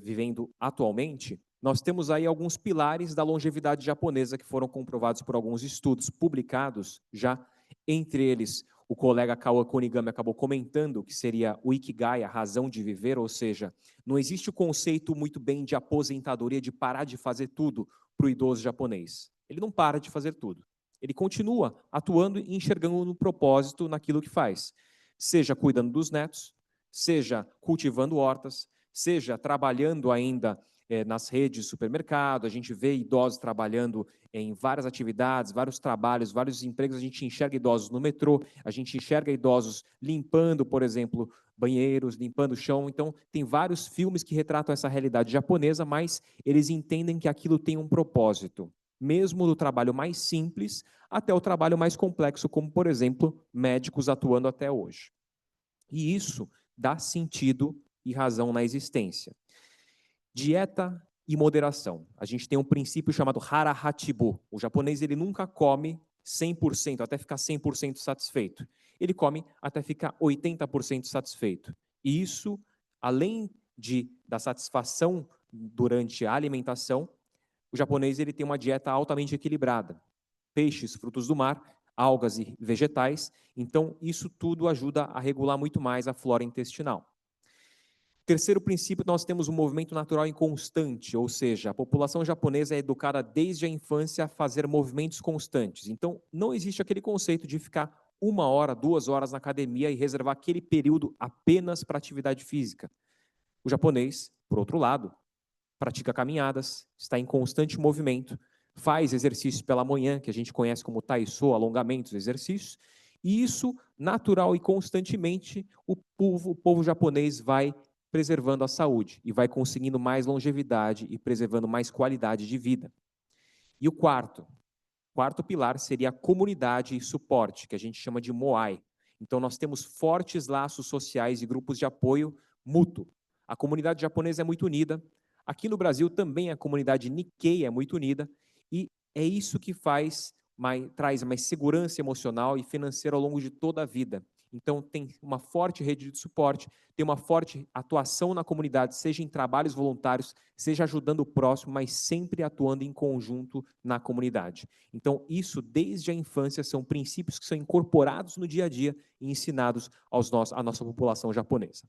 vivendo atualmente, nós temos aí alguns pilares da longevidade japonesa que foram comprovados por alguns estudos publicados já, entre eles o colega Kawa Kunigami acabou comentando que seria o Ikigai, a razão de viver, ou seja, não existe o conceito muito bem de aposentadoria, de parar de fazer tudo para o idoso japonês. Ele não para de fazer tudo. Ele continua atuando e enxergando no propósito naquilo que faz, seja cuidando dos netos, seja cultivando hortas, seja trabalhando ainda nas redes de supermercado, a gente vê idosos trabalhando em várias atividades, vários trabalhos, vários empregos, a gente enxerga idosos no metrô, a gente enxerga idosos limpando, por exemplo, banheiros, limpando o chão. Então, tem vários filmes que retratam essa realidade japonesa, mas eles entendem que aquilo tem um propósito, mesmo do trabalho mais simples até o trabalho mais complexo, como, por exemplo, médicos atuando até hoje. E isso dá sentido e razão na existência. Dieta e moderação. A gente tem um princípio chamado hara hachibu. O japonês ele nunca come 100%, até ficar 100% satisfeito. Ele come até ficar 80% satisfeito. E isso, além da satisfação durante a alimentação, o japonês ele tem uma dieta altamente equilibrada. Peixes, frutos do mar, algas e vegetais. Então, isso tudo ajuda a regular muito mais a flora intestinal. Terceiro princípio, nós temos um movimento natural inconstante, ou seja, a população japonesa é educada desde a infância a fazer movimentos constantes. Então, não existe aquele conceito de ficar 1 hora, 2 horas na academia e reservar aquele período apenas para atividade física. O japonês, por outro lado, pratica caminhadas, está em constante movimento, faz exercícios pela manhã, que a gente conhece como taiso, alongamentos, exercícios, e isso, natural e constantemente, o povo japonês vai preservando a saúde e vai conseguindo mais longevidade e preservando mais qualidade de vida. E o quarto pilar seria a comunidade e suporte, que a gente chama de moai. Então, nós temos fortes laços sociais e grupos de apoio mútuo. A comunidade japonesa é muito unida. Aqui no Brasil também a comunidade Nikkei é muito unida. E é isso que traz mais segurança emocional e financeira ao longo de toda a vida. Então, tem uma forte rede de suporte, tem uma forte atuação na comunidade, seja em trabalhos voluntários, seja ajudando o próximo, mas sempre atuando em conjunto na comunidade. Então, isso, desde a infância, são princípios que são incorporados no dia a dia e ensinados à nossa população japonesa.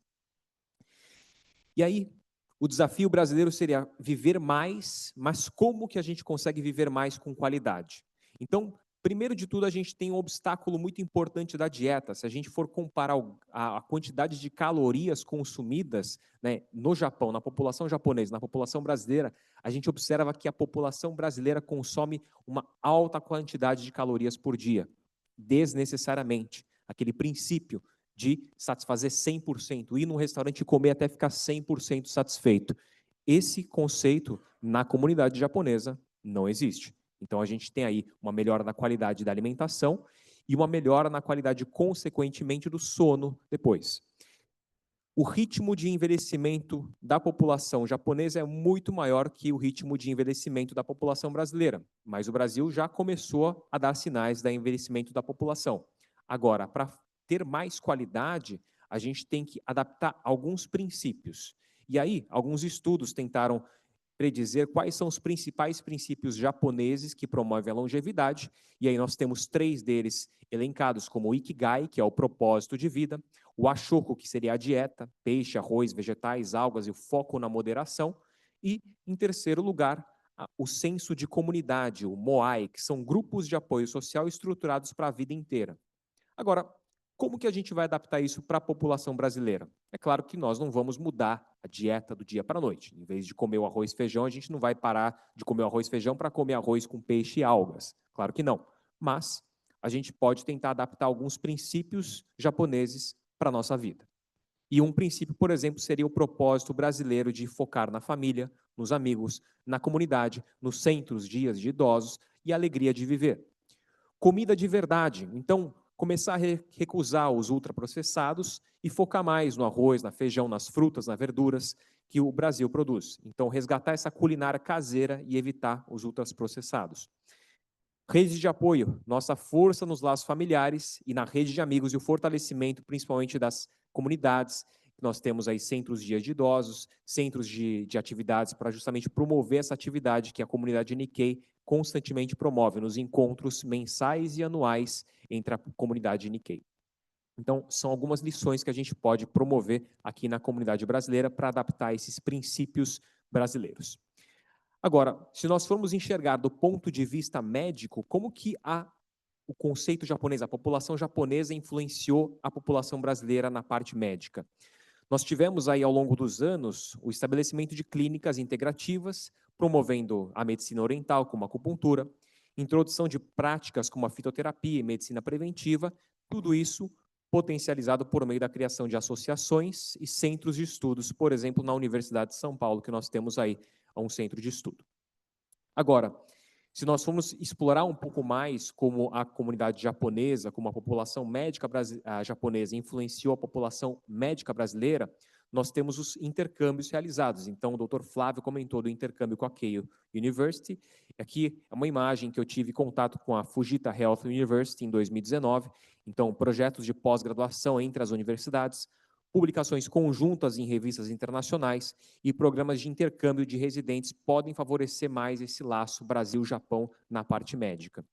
E aí, o desafio brasileiro seria viver mais, mas como que a gente consegue viver mais com qualidade? Então, primeiro de tudo, a gente tem um obstáculo muito importante da dieta. Se a gente for comparar a quantidade de calorias consumidas, né, no Japão, na população japonesa, na população brasileira, a gente observa que a população brasileira consome uma alta quantidade de calorias por dia, desnecessariamente. Aquele princípio de satisfazer 100%, ir num restaurante e comer até ficar 100% satisfeito. Esse conceito, na comunidade japonesa, não existe. Então, a gente tem aí uma melhora na qualidade da alimentação e uma melhora na qualidade, consequentemente, do sono depois. O ritmo de envelhecimento da população japonesa é muito maior que o ritmo de envelhecimento da população brasileira, mas o Brasil já começou a dar sinais de envelhecimento da população. Agora, para ter mais qualidade, a gente tem que adaptar alguns princípios. E aí, alguns estudos tentaram predizer quais são os principais princípios japoneses que promovem a longevidade, e aí nós temos 3 deles elencados como o Ikigai, que é o propósito de vida, o Ashoku, que seria a dieta, peixe, arroz, vegetais, algas e o foco na moderação, e, em terceiro lugar, o senso de comunidade, o Moai, que são grupos de apoio social estruturados para a vida inteira. Agora, como que a gente vai adaptar isso para a população brasileira? É claro que nós não vamos mudar a dieta do dia para a noite. Em vez de comer o arroz e feijão, a gente não vai parar de comer o arroz e feijão para comer arroz com peixe e algas. Claro que não. Mas a gente pode tentar adaptar alguns princípios japoneses para a nossa vida. E um princípio, por exemplo, seria o propósito brasileiro de focar na família, nos amigos, na comunidade, nos centros, dias de idosos e a alegria de viver. Comida de verdade. Então, começar a recusar os ultraprocessados e focar mais no arroz, no feijão, nas frutas, nas verduras que o Brasil produz. Então, resgatar essa culinária caseira e evitar os ultraprocessados. Rede de apoio, nossa força nos laços familiares e na rede de amigos e o fortalecimento, principalmente das comunidades. Nós temos aí centros de dias de idosos, centros de atividades para justamente promover essa atividade que a comunidade Nikkei constantemente promove nos encontros mensais e anuais entre a comunidade Nikkei. Então, são algumas lições que a gente pode promover aqui na comunidade brasileira para adaptar esses princípios brasileiros. Agora, se nós formos enxergar do ponto de vista médico, como que o conceito japonês, a população japonesa influenciou a população brasileira na parte médica? Nós tivemos aí, ao longo dos anos, o estabelecimento de clínicas integrativas, promovendo a medicina oriental, como a acupuntura, introdução de práticas como a fitoterapia e medicina preventiva, tudo isso potencializado por meio da criação de associações e centros de estudos, por exemplo, na Universidade de São Paulo, que nós temos aí um centro de estudo. Agora, se nós formos explorar um pouco mais como a comunidade japonesa, como a população médica japonesa influenciou a população médica brasileira, nós temos os intercâmbios realizados. Então, o Dr. Flávio comentou do intercâmbio com a Keio University. Aqui é uma imagem que eu tive contato com a Fujita Health University em 2019. Então, projetos de pós-graduação entre as universidades, publicações conjuntas em revistas internacionais e programas de intercâmbio de residentes podem favorecer mais esse laço Brasil-Japão na parte médica.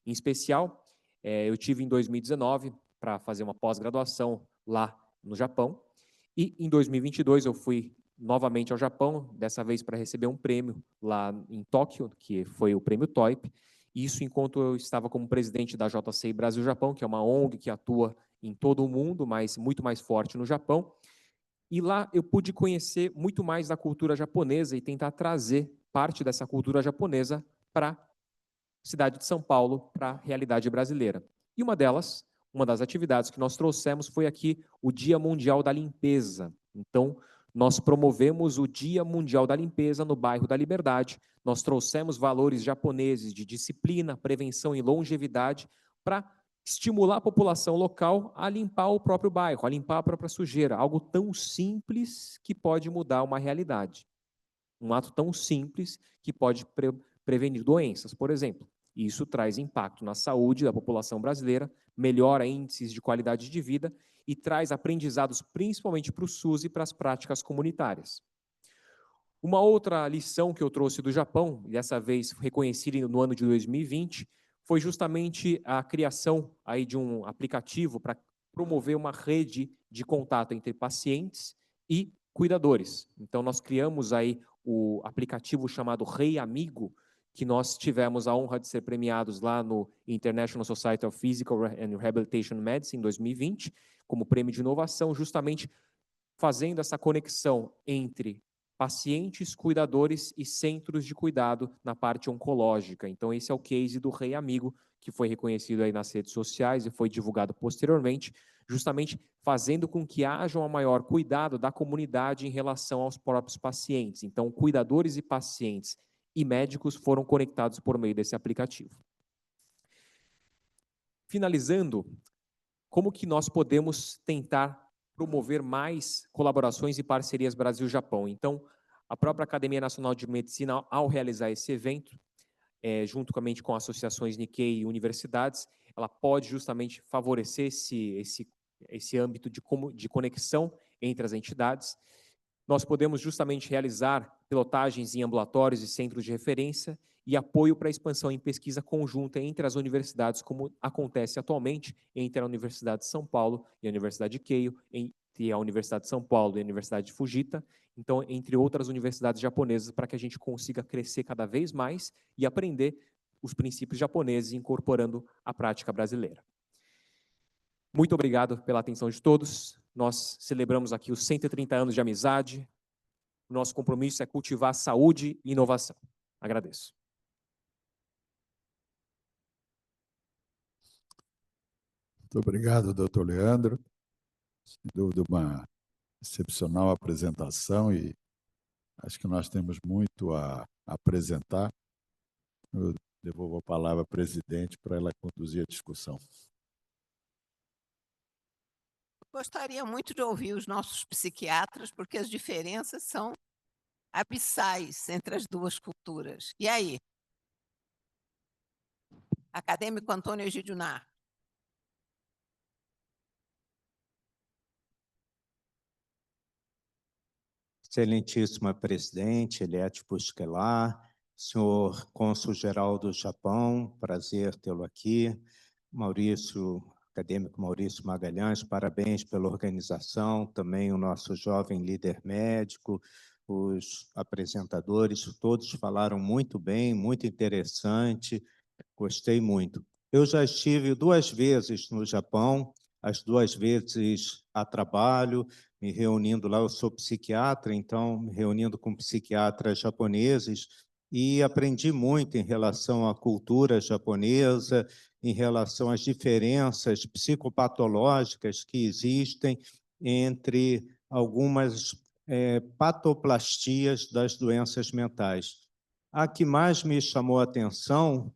Em especial, eu tive em 2019 para fazer uma pós-graduação lá no Japão e em 2022 eu fui novamente ao Japão, dessa vez para receber um prêmio lá em Tóquio, que foi o prêmio TOIP, isso enquanto eu estava como presidente da JCI Brasil-Japão, que é uma ONG que atua em todo o mundo, mas muito mais forte no Japão. E lá eu pude conhecer muito mais da cultura japonesa e tentar trazer parte dessa cultura japonesa para a cidade de São Paulo, para a realidade brasileira. E uma das atividades que nós trouxemos foi aqui o Dia Mundial da Limpeza. Então, nós promovemos o Dia Mundial da Limpeza no bairro da Liberdade. Nós trouxemos valores japoneses de disciplina, prevenção e longevidade para estimular a população local a limpar o próprio bairro, a limpar a própria sujeira, algo tão simples que pode mudar uma realidade. Um ato tão simples que pode prevenir doenças, por exemplo. E isso traz impacto na saúde da população brasileira, melhora índices de qualidade de vida e traz aprendizados principalmente para o SUS e para as práticas comunitárias. Uma outra lição que eu trouxe do Japão, dessa vez reconhecida no ano de 2020, foi justamente a criação aí de um aplicativo para promover uma rede de contato entre pacientes e cuidadores. Então, nós criamos aí o aplicativo chamado Rei Amigo, que nós tivemos a honra de ser premiados lá no International Society of Physical and Rehabilitation Medicine em 2020, como prêmio de inovação, justamente fazendo essa conexão entre pacientes, cuidadores e centros de cuidado na parte oncológica. Então, esse é o case do Rei Amigo, que foi reconhecido aí nas redes sociais e foi divulgado posteriormente, justamente fazendo com que haja um maior cuidado da comunidade em relação aos próprios pacientes. Então, cuidadores e pacientes e médicos foram conectados por meio desse aplicativo. Finalizando, como que nós podemos tentar promover mais colaborações e parcerias Brasil-Japão? Então, a própria Academia Nacional de Medicina, ao realizar esse evento, juntamente com associações Nikkei e universidades, ela pode justamente favorecer esse âmbito de conexão entre as entidades. Nós podemos justamente realizar pilotagens em ambulatórios e centros de referência e apoio para a expansão em pesquisa conjunta entre as universidades, como acontece atualmente entre a Universidade de São Paulo e a Universidade de Keio, entre a Universidade de São Paulo e a Universidade de Fujita, então, entre outras universidades japonesas, para que a gente consiga crescer cada vez mais e aprender os princípios japoneses, incorporando a prática brasileira. Muito obrigado pela atenção de todos. Nós celebramos aqui os 130 anos de amizade. O nosso compromisso é cultivar saúde e inovação. Agradeço. Muito obrigado, doutor Leandro. Sem dúvida, uma excepcional apresentação e acho que nós temos muito a apresentar. Eu devolvo a palavra à presidente para ela conduzir a discussão. Gostaria muito de ouvir os nossos psiquiatras, porque as diferenças são abissais entre as duas culturas. E aí? Acadêmico Antônio Egídio Nar. Excelentíssima presidente, Eliette Pusquelar, senhor cônsul-geral do Japão, prazer tê-lo aqui. Acadêmico Maurício Magalhães, parabéns pela organização, também o nosso jovem líder médico, os apresentadores, todos falaram muito bem, muito interessante, gostei muito. Eu já estive 2 vezes no Japão, as 2 vezes a trabalho, me reunindo lá, eu sou psiquiatra, então me reunindo com psiquiatras japoneses, e aprendi muito em relação à cultura japonesa, em relação às diferenças psicopatológicas que existem entre algumas patoplastias das doenças mentais. A que mais me chamou a atenção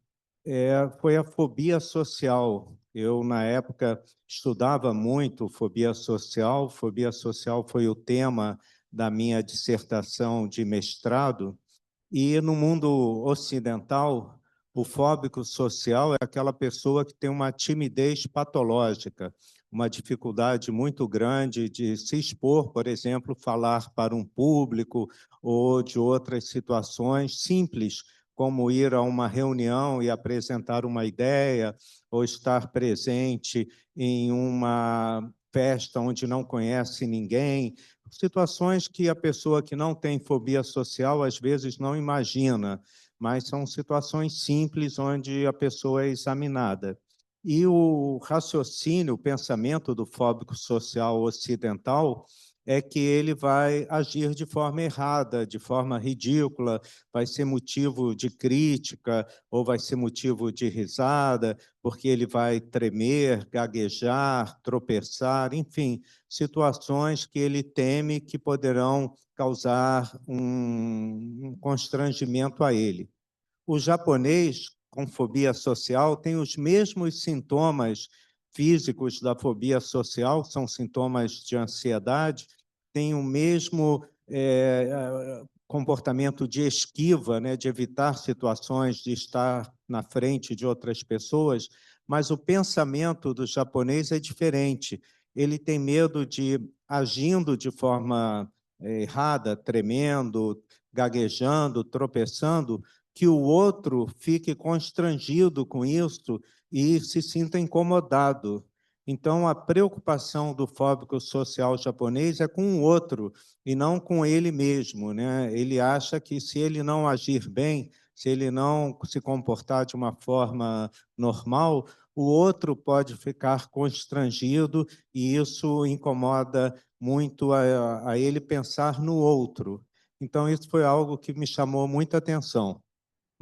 foi a fobia social. Eu, na época, estudava muito fobia social. Fobia social foi o tema da minha dissertação de mestrado. E no mundo ocidental, o fóbico social é aquela pessoa que tem uma timidez patológica, uma dificuldade muito grande de se expor, por exemplo, falar para um público ou de outras situações simples, como ir a uma reunião e apresentar uma ideia, ou estar presente em uma festa onde não conhece ninguém, situações que a pessoa que não tem fobia social às vezes não imagina, mas são situações simples onde a pessoa é examinada. E o raciocínio, o pensamento do fóbico social ocidental é que ele vai agir de forma errada, de forma ridícula, vai ser motivo de crítica ou vai ser motivo de risada, porque ele vai tremer, gaguejar, tropeçar, enfim, situações que ele teme que poderão causar um constrangimento a ele. O japonês, com fobia social, tem os mesmos sintomas físicos da fobia social, são sintomas de ansiedade, tem o mesmo comportamento de esquiva, né, de evitar situações, de estar na frente de outras pessoas, mas o pensamento do japonês é diferente. Ele tem medo de, agindo de forma errada, tremendo, gaguejando, tropeçando, que o outro fique constrangido com isso e se sinta incomodado. Então, a preocupação do fóbico social japonês é com o outro e não com ele mesmo, né? Ele acha que se ele não agir bem, se ele não se comportar de uma forma normal, o outro pode ficar constrangido e isso incomoda muito a ele pensar no outro. Então, isso foi algo que me chamou muita atenção.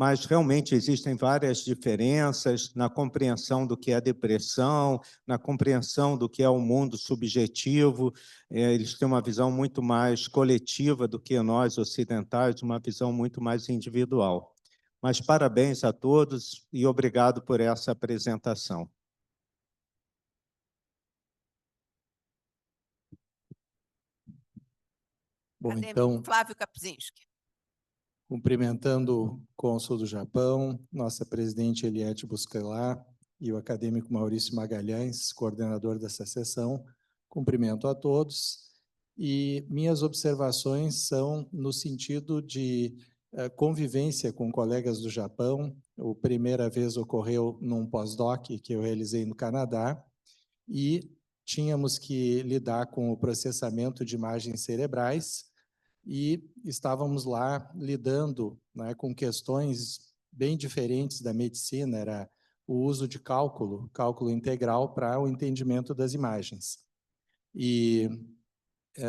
Mas realmente existem várias diferenças na compreensão do que é depressão, na compreensão do que é o mundo subjetivo. Eles têm uma visão muito mais coletiva do que nós ocidentais, uma visão muito mais individual. Mas parabéns a todos e obrigado por essa apresentação. Bom, Acadêmico então, Flávio Kapczynski. cumprimentando o cônsul do Japão, nossa presidente Eliette Busquelar e o acadêmico Maurício Magalhães, coordenador dessa sessão, cumprimento a todos. E minhas observações são no sentido de convivência com colegas do Japão. A primeira vez ocorreu num pós-doc que eu realizei no Canadá, e tínhamos que lidar com o processamento de imagens cerebrais, e estávamos lá lidando, né, com questões bem diferentes da medicina, era o uso de cálculo integral para o entendimento das imagens. E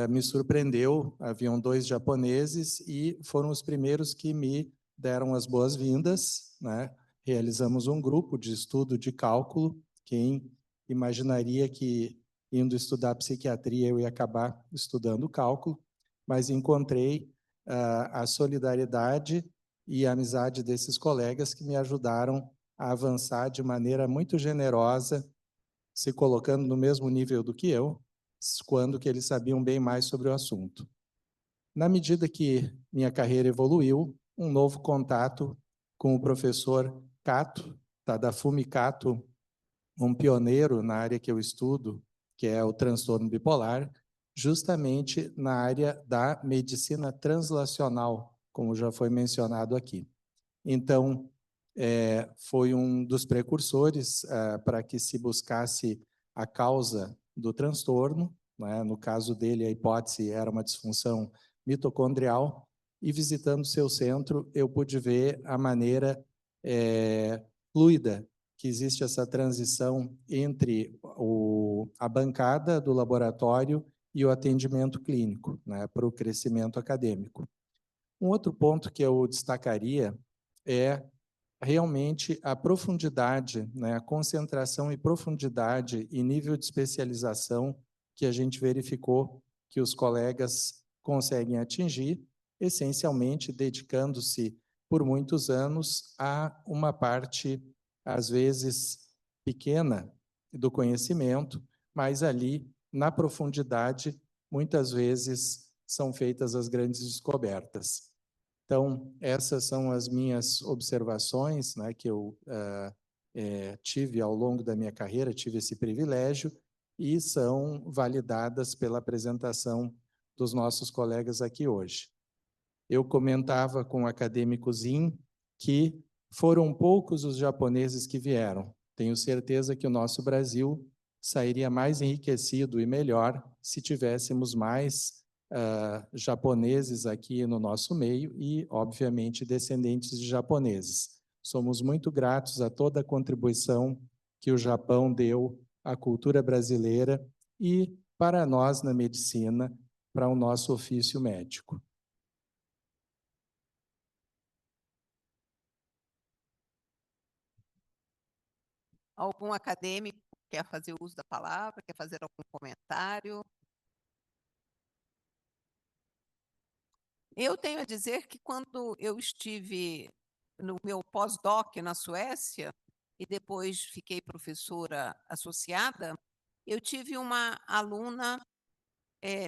me surpreendeu, haviam 2 japoneses e foram os primeiros que me deram as boas-vindas, né? Realizamos um grupo de estudo de cálculo. Quem imaginaria que indo estudar psiquiatria eu ia acabar estudando cálculo, mas encontrei a solidariedade e a amizade desses colegas que me ajudaram a avançar de maneira muito generosa, se colocando no mesmo nível do que eu, quando que eles sabiam bem mais sobre o assunto. Na medida que minha carreira evoluiu, um novo contato com o professor Kato, Tadafumi Kato, um pioneiro na área que eu estudo, que é o transtorno bipolar, justamente na área da medicina translacional, como já foi mencionado aqui. Então, foi um dos precursores para que se buscasse a causa do transtorno, né? No caso dele, a hipótese era uma disfunção mitocondrial, e visitando seu centro, eu pude ver a maneira fluida que existe essa transição entre a bancada do laboratório e o atendimento clínico, né, para o crescimento acadêmico. Um outro ponto que eu destacaria é realmente a profundidade, né, a concentração e profundidade e nível de especialização que a gente verificou que os colegas conseguem atingir, essencialmente dedicando-se por muitos anos a uma parte, às vezes, pequena do conhecimento, mas ali, na profundidade, muitas vezes são feitas as grandes descobertas. Então, essas são as minhas observações, né, que eu tive ao longo da minha carreira, tive esse privilégio, e são validadas pela apresentação dos nossos colegas aqui hoje. Eu comentava com o acadêmico Zin que foram poucos os japoneses que vieram. Tenho certeza que o nosso Brasil sairia mais enriquecido e melhor se tivéssemos mais japoneses aqui no nosso meio e, obviamente, descendentes de japoneses. Somos muito gratos a toda a contribuição que o Japão deu à cultura brasileira e para nós na medicina, para o nosso ofício médico. Algum acadêmico quer fazer uso da palavra, quer fazer algum comentário? Eu tenho a dizer que quando eu estive no meu pós-doc na Suécia, e depois fiquei professora associada, eu tive uma aluna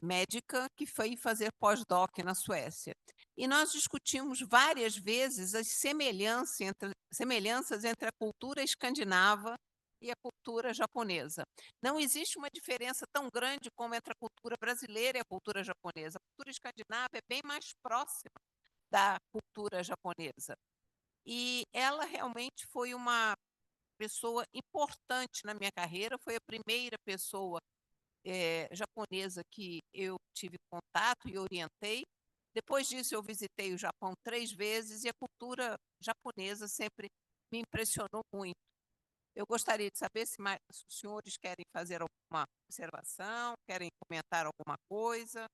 médica que foi fazer pós-doc na Suécia. E nós discutimos várias vezes as semelhanças entre a cultura escandinava e a cultura japonesa. Não existe uma diferença tão grande como entre a cultura brasileira e a cultura japonesa. A cultura escandinava é bem mais próxima da cultura japonesa. E ela realmente foi uma pessoa importante na minha carreira, foi a primeira pessoa japonesa que eu tive contato e orientei. Depois disso, eu visitei o Japão 3 vezes e a cultura japonesa sempre me impressionou muito. Eu gostaria de saber se os senhores querem fazer alguma observação, querem comentar alguma coisa.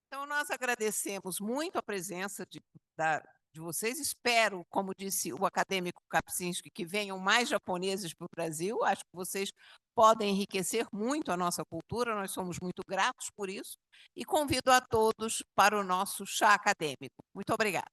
Então, nós agradecemos muito a presença de vocês. Espero, como disse o acadêmico Kapczynski, que venham mais japoneses para o Brasil. Acho que vocês podem enriquecer muito a nossa cultura, nós somos muito gratos por isso. E convido a todos para o nosso chá acadêmico. Muito obrigada.